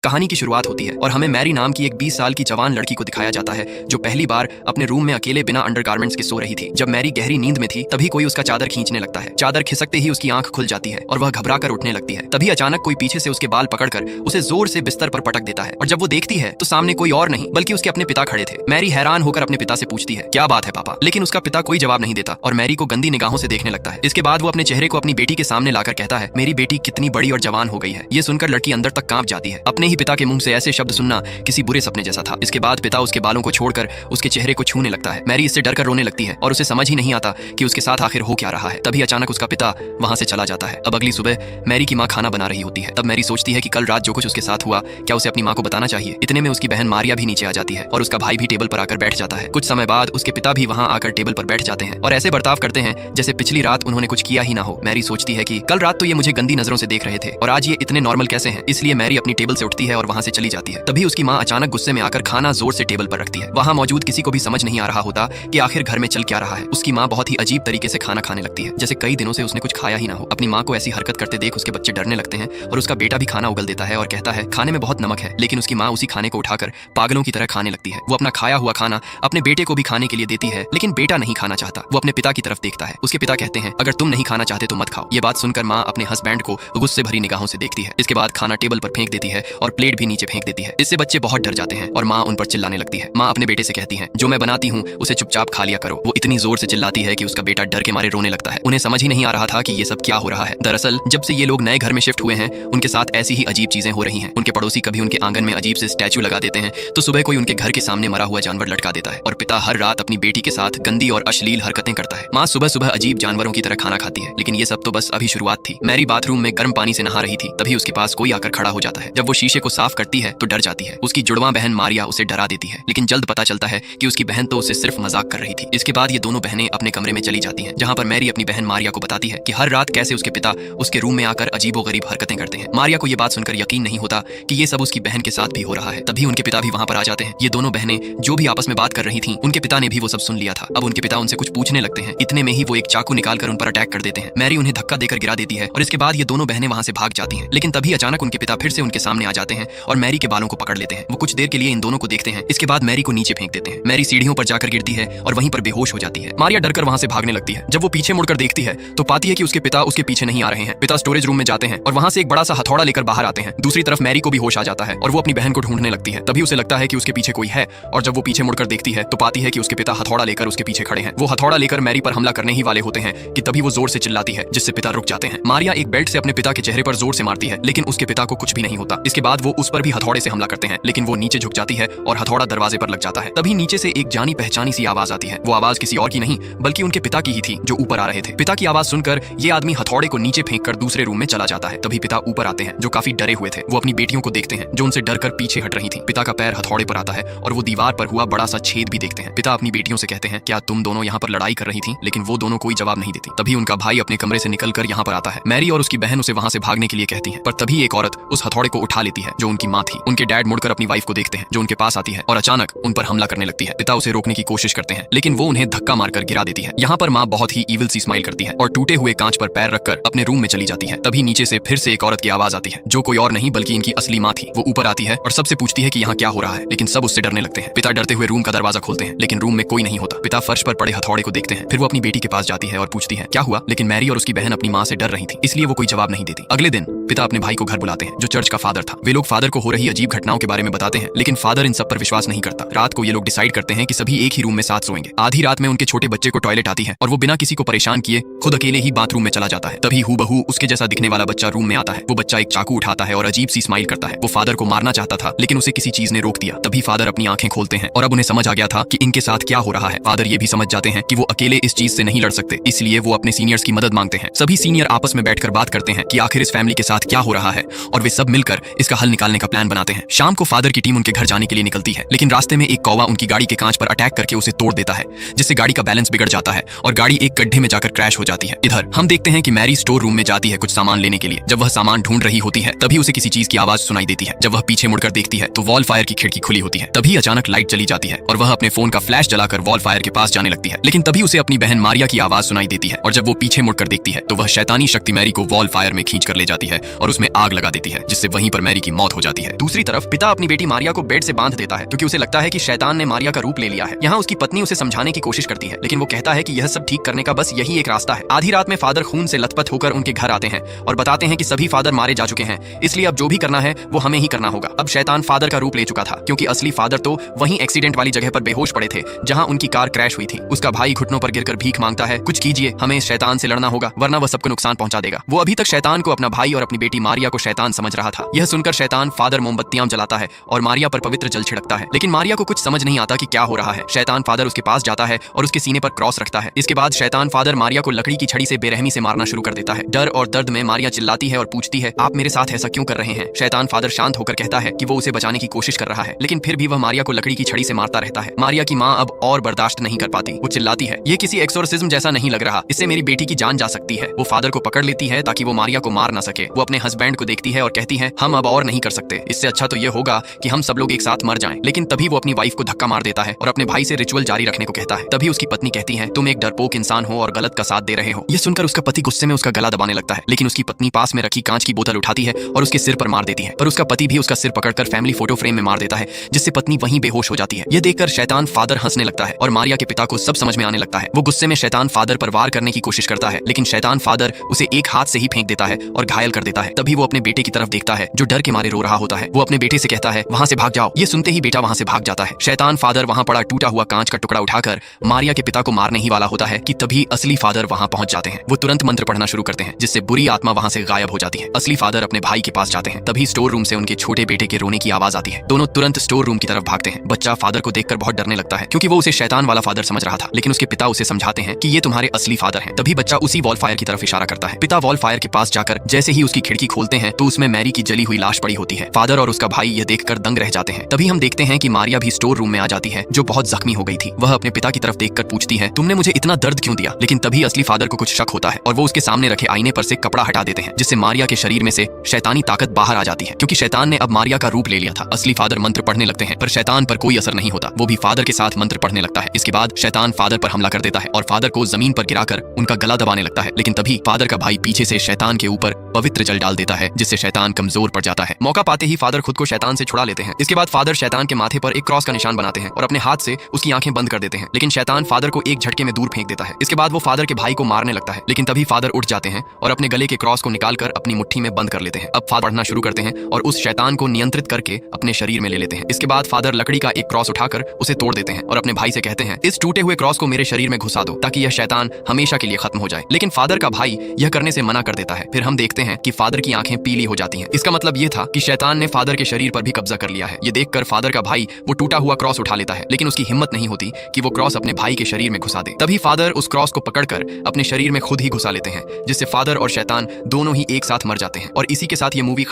कहानी की शुरुआत होती है और हमें मैरी नाम की एक 20 साल की जवान लड़की को दिखाया जाता है जो पहली बार अपने रूम में अकेले बिना अंडरगारमेंट्स के सो रही थी। जब मैरी गहरी नींद में थी तभी कोई उसका चादर खींचने लगता है। चादर खिसकते ही उसकी आंख खुल जाती है और वह घबराकर उठने लगती है। तभी अचानक कोई पीछे से उसके बाल पकड़कर उसे जोर से बिस्तर पर पटक देता है और जब वो देखती है तो सामने कोई और नहीं बल्कि उसके अपने पिता खड़े थे। मैरी हैरान होकर अपने पिता से पूछती है, क्या बात है पापा? लेकिन उसका पिता कोई जवाब नहीं देता और मैरी को गंदी निगाहों से देखने लगता है। इसके बाद वो अपने चेहरे को अपनी बेटी के सामने लाकर कहता है, मेरी बेटी कितनी बड़ी और जवान हो गई है। ये सुनकर लड़की अंदर तक कांप जाती है। अपने ही पिता के मुंह से ऐसे शब्द सुनना किसी बुरे सपने जैसा था। इसके बाद पिता उसके बालों को छोड़कर उसके चेहरे को छूने लगता है। मैरी इससे डरकर रोने लगती है और उसे समझ ही नहीं आता कि उसके साथ आखिर हो क्या रहा है। तभी अचानक उसका पिता वहां से चला जाता है। अब अगली सुबह मैरी की माँ खाना बना रही होती है। तब मैरी सोचती है कि कल रात जो कुछ उसके साथ हुआ क्या उसे अपनी माँ को बताना चाहिए। इतने में उसकी बहन मारिया भी नीचे आ जाती है और उसका भाई भी टेबल पर आकर बैठ जाता है। कुछ समय बाद उसके पिता भी वहां आकर टेबल पर बैठ जाते हैं और ऐसे बर्ताव करते हैं जैसे पिछली रात उन्होंने कुछ किया ही ना हो। मैरी सोचती है कि कल रात तो ये मुझे गंदी नजरों से देख रहे थे और आज ये इतने नॉर्मल कैसे हैं। इसलिए मैरी अपनी टेबल से उठती है और वहां से चली जाती है। तभी उसकी माँ अचानक गुस्से में आकर खाना जोर से टेबल पर रखती है। वहां मौजूद किसी को भी समझ नहीं आ रहा होता कि आखिर घर में चल क्या रहा है। उसकी माँ बहुत ही अजीब तरीके से खाना खाने लगती है जैसे कई दिनों से उसने कुछ खाया ही ना हो। अपनी माँ को ऐसी हरकत करते देख उसके बच्चे डरने लगते हैं और उसका बेटा भी खाना उगल देता है और कहता है खाने में बहुत नमक है। लेकिन उसकी माँ उसी खाने को उठाकर पागलों की तरह खाने लगती है। वो अपना खाया हुआ खाना अपने बेटे को भी खाने के लिए देती है लेकिन बेटा नहीं खाना चाहता। वो अपने पिता की तरफ देखता है। उसके पिता कहते हैं, अगर तुम नहीं खाना चाहते तो मत खाओ। ये बात सुनकर माँ अपने हस्बैंड को गुस्से भरी निगाहों से देखती है। इसके बाद खाना टेबल पर फेंक देती है और प्लेट भी नीचे फेंक देती है। इससे बच्चे बहुत डर जाते हैं और माँ उन पर चिल्लाने लगती है। माँ अपने बेटे से कहती है, जो मैं बनाती हूँ उसे चुपचाप खा लिया करो। वो इतनी जोर से चिल्लाती है कि उसका बेटा डर के मारे रोने लगता है। उन्हें समझ ही नहीं आ रहा था कि ये सब क्या हो रहा है। दरअसल जब से ये लोग नए घर में शिफ्ट हुए हैं उनके साथ ऐसी ही अजीब चीजें हो रही हैं। उनके पड़ोसी कभी उनके आंगन में अजीब से स्टैचू लगा देते हैं तो सुबह कोई उनके घर के सामने मरा हुआ जानवर लटका देता है और पिता हर रात अपनी बेटी के साथ गंदी और अश्लील हरकतें करता है। माँ सुबह सुबह अजीब जानवरों की तरह खाना खाती है। लेकिन ये सब तो बस अभी शुरुआत थी। मैरी बाथरूम में गर्म पानी से नहा रही थी तभी उसके पास कोई आकर खड़ा हो जाता है। जब वो शीशे को साफ करती है तो डर जाती है। उसकी जुड़वा बहन मारिया उसे डरा देती है लेकिन जल्द पता चलता है कि उसकी बहन तो उसे सिर्फ मजाक कर रही थी। इसके बाद ये दोनों बहनें अपने कमरे में चली जाती हैं जहां पर मैरी अपनी बहन मारिया को बताती है कि हर रात कैसे उसके पिता उसके रूम में आकर अजीबोगरीब हरकतें करते हैं। मारिया को ये बात सुनकर यकीन नहीं होता कि ये सब उसकी बहन के साथ भी हो रहा है। तभी उनके पिता भी वहां पर आ जाते हैं। ये दोनों बहनें जो भी आपस में बात कर रही थीं, उनके पिता ने भी वो सब सुन लिया था। अब उनके पिता उनसे कुछ पूछने लगते हैं। इतने में ही वो एक चाकू निकालकर उन पर अटैक कर देते हैं। मैरी उन्हें धक्का देकर गिरा देती है और इसके बाद ये दोनों बहनें वहां से भाग जाती हैं। लेकिन तभी अचानक उनके पिता फिर से उनके सामने आ जाते हैं और मैरी के बालों को पकड़ लेते हैं। वो कुछ देर के लिए इन दोनों को देखते हैं। इसके बाद मैरी को नीचे फेंक देते हैं। मैरी सीढ़ियों पर जाकर गिरती है और वहीं पर बेहोश हो जाती है। मारिया डरकर वहां से भागने लगती है। जब वो पीछे मुड़कर देखती है तो पाती है कि उसके पिता उसके पीछे नहीं आ रहे हैं। पिता स्टोरेज रूम में जाते हैं और वहां से एक बड़ा सा हथौड़ा लेकर बाहर आते हैं। दूसरी तरफ मैरी को भी होश आ जाता है और वो अपनी बहन को ढूंढने लगती है। तभी उसे लगता है कि उसके पीछे कोई है और जब वो पीछे मुड़कर देखती है तो पाती है कि उसके पिता हथौड़ा लेकर उसके पीछे खड़े हैं। वो हथौड़ा लेकर मैरी पर हमला करने ही वाले होते हैं कि तभी वो जोर से चिल्लाती है जिससे पिता रुक जाते हैं। मारिया एक बेल्ट से अपने पिता के चेहरे पर जोर से मारती है लेकिन उसके पिता को कुछ भी नहीं होता। इसके बाद वो उस पर भी हथौड़े से हमला करते हैं लेकिन वो नीचे झुक जाती है और हथौड़ा दरवाजे पर लग जाता है। तभी नीचे से एक जानी पहचानी सी आवाज आती है। वो आवाज किसी और की नहीं बल्कि उनके पिता की ही थी जो ऊपर आ रहे थे। पिता की आवाज सुनकर ये आदमी हथौड़े को नीचे फेंक कर दूसरे रूम में चला जाता है। तभी पिता ऊपर आते हैं जो काफी डरे हुए थे। वो अपनी बेटियों को देखते हैं जो उनसे डरकर पीछे हट रही थी। पिता का पैर हथौड़े पर आता है और वो दीवार पर हुआ बड़ा सा छेद भी देखते हैं। पिता अपनी बेटियों से कहते हैं, क्या तुम दोनों यहाँ पर लड़ाई कर रही थी? लेकिन वो दोनों कोई जवाब नहीं देती। तभी उनका भाई अपने कमरे से निकलकर यहाँ पर आता है। मैरी और उसकी बहन उसे वहां से भागने के लिए कहती है पर तभी एक औरत उस हथौड़े को उठा लेती है जो उनकी माँ थी। उनके डैड मुड़कर अपनी वाइफ को देखते हैं जो उनके पास आती है और अचानक उन पर हमला करने लगती है। पिता उसे रोकने की कोशिश करते हैं लेकिन वो उन्हें धक्का मारकर गिरा देती है। यहाँ पर माँ बहुत ही इविल सी स्माइल करती है और टूटे हुए कांच पर पैर रखकर अपने रूम में चली जाती है। तभी नीचे से फिर से एक औरत की आवाज आती है जो कोई और नहीं बल्कि इनकी असली माँ थी। वो ऊपर आती है और सबसे पूछती है कि यहाँ क्या हो रहा है लेकिन सब उससे डरने लगते हैं। पिता डरते हुए रूम का दरवाजा खोलते हैं लेकिन रूम में कोई नहीं होता। पिता फर्श पर पड़े हथौड़े को देखते हैं। फिर वो अपनी बेटी के पास जाती है और पूछती है क्या हुआ, लेकिन मैरी और उसकी बहन अपनी माँ से डर रही थी इसलिए वो कोई जवाब नहीं देती। अगले दिन पिता अपने भाई को घर बुलाते हैं जो चर्च का फादर था। वे लोग फादर को हो रही अजीब घटनाओं के बारे में बताते हैं लेकिन फादर इन सब पर विश्वास नहीं करता। रात को ये लोग डिसाइड करते हैं कि सभी एक ही रूम में साथ सोएंगे। आधी रात में उनके छोटे बच्चे को टॉयलेट आती है और वो बिना किसी को परेशान किए खुद अकेले ही बाथरूम में चला जाता है। तभी हूबहू उसके जैसा दिखने वाला बच्चा रूम में आता है। वो बच्चा एक चाकू उठाता है और अजीब सी स्माइल करता है। वो फादर को मारना चाहता था लेकिन उसे किसी चीज ने रोक दिया। तभी फादर अपनी आंखें खोलते हैं और अब उन्हें समझ आ गया था कि इनके साथ क्या हो रहा है। फादर ये भी समझ जाते हैं कि वो अकेले इस चीज से नहीं लड़ सकते इसलिए वो अपने सीनियर्स की मदद मांगते हैं। सभी सीनियर आपस में बैठकर बात करते हैं कि आखिर इस फैमिली के साथ क्या हो रहा है और वे सब मिलकर इसका हल निकालने का प्लान बनाते हैं। शाम को फादर की टीम उनके घर जाने के लिए निकलती है लेकिन रास्ते में एक कौवा उनकी गाड़ी के कांच पर अटैक करके उसे तोड़ देता है जिससे गाड़ी का बैलेंस बिगड़ जाता है और गाड़ी एक गड्ढे में जाकर क्रैश हो जाती है। इधर हम देखते हैं कि मैरी स्टोर रूम में जाती है कुछ सामान लेने के लिए। जब वह सामान ढूंढ रही होती है तभी उसे किसी चीज की आवाज सुनाई देती है। जब वह पीछे मुड़कर देखती है तो वॉल फायर की खिड़की खुली होती है। तभी अचानक लाइट चली जाती है और वह अपने फोन का फ्लैश जलाकर वॉल फायर के पास जाने लगती है लेकिन तभी उसे अपनी बहन मारिया की आवाज सुनाई देती है और जब वो पीछे मुड़कर देखती है तो वह शैतानी शक्ति मैरी को वॉल फायर में खींच कर ले जाती है और उसमें आग लगा देती है जिससे वहीं पर मैरी की मौत हो जाती है। दूसरी तरफ पिता अपनी बेटी मारिया को बेड से बांध देता है क्योंकि उसे लगता है कि शैतान ने मारिया का रूप ले लिया है। यहाँ उसकी पत्नी उसे समझाने की कोशिश करती है, लेकिन वो कहता है कि यह सब ठीक करने का बस यही एक रास्ता है। आधी रात में फादर खून से लथपथ होकर उनके घर आते हैं और बताते हैं कि सभी फादर मारे जा चुके हैं, इसलिए अब जो भी करना है वो हमें ही करना होगा। अब शैतान फादर का रूप ले चुका था क्योंकि असली फादर तो वहीं एक्सीडेंट वाली जगह पर बेहोश पड़े थे जहां उनकी कार क्रैश हुई थी। उसका भाई घुटनों पर गिरकर भीख मांगता है, कुछ कीजिए, हमें शैतान से लड़ना होगा वरना वह सबको नुकसान पहुंचा देगा। वो अभी तक शैतान को अपना भाई और अपनी बेटी मारिया को शैतान समझ रहा था। यह सुनकर शैतान फादर मोमबत्तियां जलाता है और मारिया पर पवित्र जल छिड़कता है, लेकिन मारिया को कुछ समझ नहीं आता कि क्या हो रहा है। शैतान फादर उसके पास जाता है और उसके सीने पर क्रॉस रखता है। इसके बाद शैतान फादर मारिया को लकड़ी की छड़ी से बेरहमी से मारना शुरू कर देता है। डर और दर्द में मारिया चिल्लाती है और पूछती है, आप मेरे साथ ऐसा क्यों कर रहे हैं? शैतान फादर शांत होकर कहता है कि वो उसे बचाने की कोशिश कर रहा है, लेकिन फिर भी वह मारिया को लकड़ी की छड़ी से मारता रहता है। मारिया की माँ अब और बर्दाश्त नहीं कर पाती। वो चिल्लाती है, ये किसी एक्सोर्सिज्म जैसा नहीं लग रहा, इससे मेरी बेटी की जान जा सकती है। वो फादर को पकड़ लेती है ताकि वो मारिया को मार ना सके। वो अपने हस्बैंड को देखती है और कहती है, हम अब और नहीं कर सकते, इससे अच्छा तो ये होगा कि हम सब लोग एक साथ मर जाएं। लेकिन तभी वो अपनी वाइफ को धक्का मार देता है और अपने भाई से रिचुअल जारी रखने को कहता है। तभी उसकी पत्नी कहती है, तुम एक डरपोक इंसान हो और गलत का साथ दे रहे हो। ये सुनकर उसका पति गुस्से में उसका गला दबाने लगता है, लेकिन उसकी पत्नी पास में रखी कांच की बोतल उठाती है और उसके सिर पर मार देती है। पर उसका पति भी उसका सिर पकड़कर फैमिली फोटो फ्रेम में मार देता है, जिससे पत्नी वहीं बेहोश हो जाती है। यह देखकर शैतान फादर हंसने लगता है और मारिया के पिता को सब समझ में आने लगता है। वो गुस्से में शैतान फादर पर वार करने की कोशिश करता है, लेकिन शैतान फादर उसे एक हाथ से ही फेंक देता है और घायल कर देता है। तभी वो अपने बेटे की तरफ देखता है जो डर के मारे रो रहा होता है। वो अपने बेटे से कहता है, वहां से भाग जाओ। ये सुनते ही बेटा वहां से भाग जाता है। शैतान फादर वहां पड़ा टूटा हुआ कांच का टुकड़ा उठाकर मारिया के पिता को मारने ही वाला होता है कि तभी असली फादर वहां पहुंच जाते हैं। वो तुरंत मंत्र पढ़ना शुरू करते हैं, जिससे बुरी आत्मा वहां से गायब हो जाती है। असली फादर अपने भाई के पास जाते हैं। तभी स्टोर रूम से उनके छोटे बेटे के रोने की आवाज आती है। दोनों तुरंत स्टोर रूम की तरफ भागते हैं। बच्चा फादर को देखकर बहुत डरने लगता है क्योंकि वो उसे शैतान वाला फादर समझ रहा था, लेकिन उसके पिता उसे समझाते हैं कि ये तुम्हारे असली फादर हैं। तभी बच्चा उसी वॉल फायर की तरफ इशारा करता है। पिता वॉल फायर के पास जाकर जैसे ही उसकी खिड़की खोलते हैं तो उसमें मैरी की जली हुई लाश पड़ी होती है। फादर और उसका भाई यह देखकर दंग रह जाते हैं। तभी हम देखते हैं कि मारिया भी स्टोर रूम में आ जाती है जो बहुत जख्मी हो गई थी। वह अपने पिता की तरफ देखकर पूछती है, तुमने मुझे इतना दर्द क्यों दिया? लेकिन तभी असली फादर को कुछ शक होता है और वो उसके सामने रखे आईने पर से कपड़ा हटा देते हैं, जिससे मारिया के शरीर में से शैतानी ताकत बाहर आ जाती है क्योंकि शैतान ने अब मारिया का रूप ले लिया था। असली फादर मंत्र पढ़ने लगते हैं पर शैतान पर कोई असर नहीं होता। वो भी फादर के साथ मंत्र पढ़ने लगता है। इसके बाद शैतान फादर पर हमला कर देता है और फादर को जमीन पर गिराकर उनका गला दबाने लगता है, लेकिन तभी फादर का भाई पीछे से शैतान के ऊपर पवित्र जल डाल देता है, जिससे शैतान कमजोर पड़ जाता है। मौका पाते ही फादर खुद को शैतान से छुड़ा लेते हैं। इसके बाद फादर शैतान के माथे पर एक क्रॉस का निशान बनाते हैं और अपने हाथ से उसकी आंखें बंद कर देते हैं, लेकिन शैतान फादर को एक झटके में दूर फेंक देता है। इसके बाद वो फादर के भाई को मारने लगता है, लेकिन तभी फादर उठ जाते हैं और अपने गले के क्रॉस को निकालकर अपनी मुट्ठी में बंद कर लेते हैं। अब फादर पढ़ना शुरू करते हैं और उस शैतान को नियंत्रित करके अपने शरीर में ले लेते हैं। इसके बाद फादर लकड़ी का एक क्रॉस उठाकर उसे तोड़ देते हैं और अपने भाई से कहते हैं, इस टूटे हुए क्रॉस को मेरे शरीर में घुसा दो ताकि यह शैतान हमेशा के लिए खत्म हो जाए। लेकिन फादर का भाई यह करने से मना कर देता है। फिर हम देखते हैं कि फादर की आंखें पीली हो जाती हैं। इसका मतलब यह था कि शैतान ने फादर के शरीर पर भी कब्जा कर लिया है। ये देखकर फादर का भाई वो टूटा हुआ क्रॉस उठा लेता है, लेकिन उसकी हिम्मत नहीं होती कि वो क्रॉस अपने भाई के शरीर में घुसा दे। तभी फादर उस क्रॉस को पकड़कर अपने शरीर में खुद ही घुसा लेते हैं, जिससे फादर और शैतान दोनों ही एक साथ मर जाते हैं। और इसी के साथ ये मूवी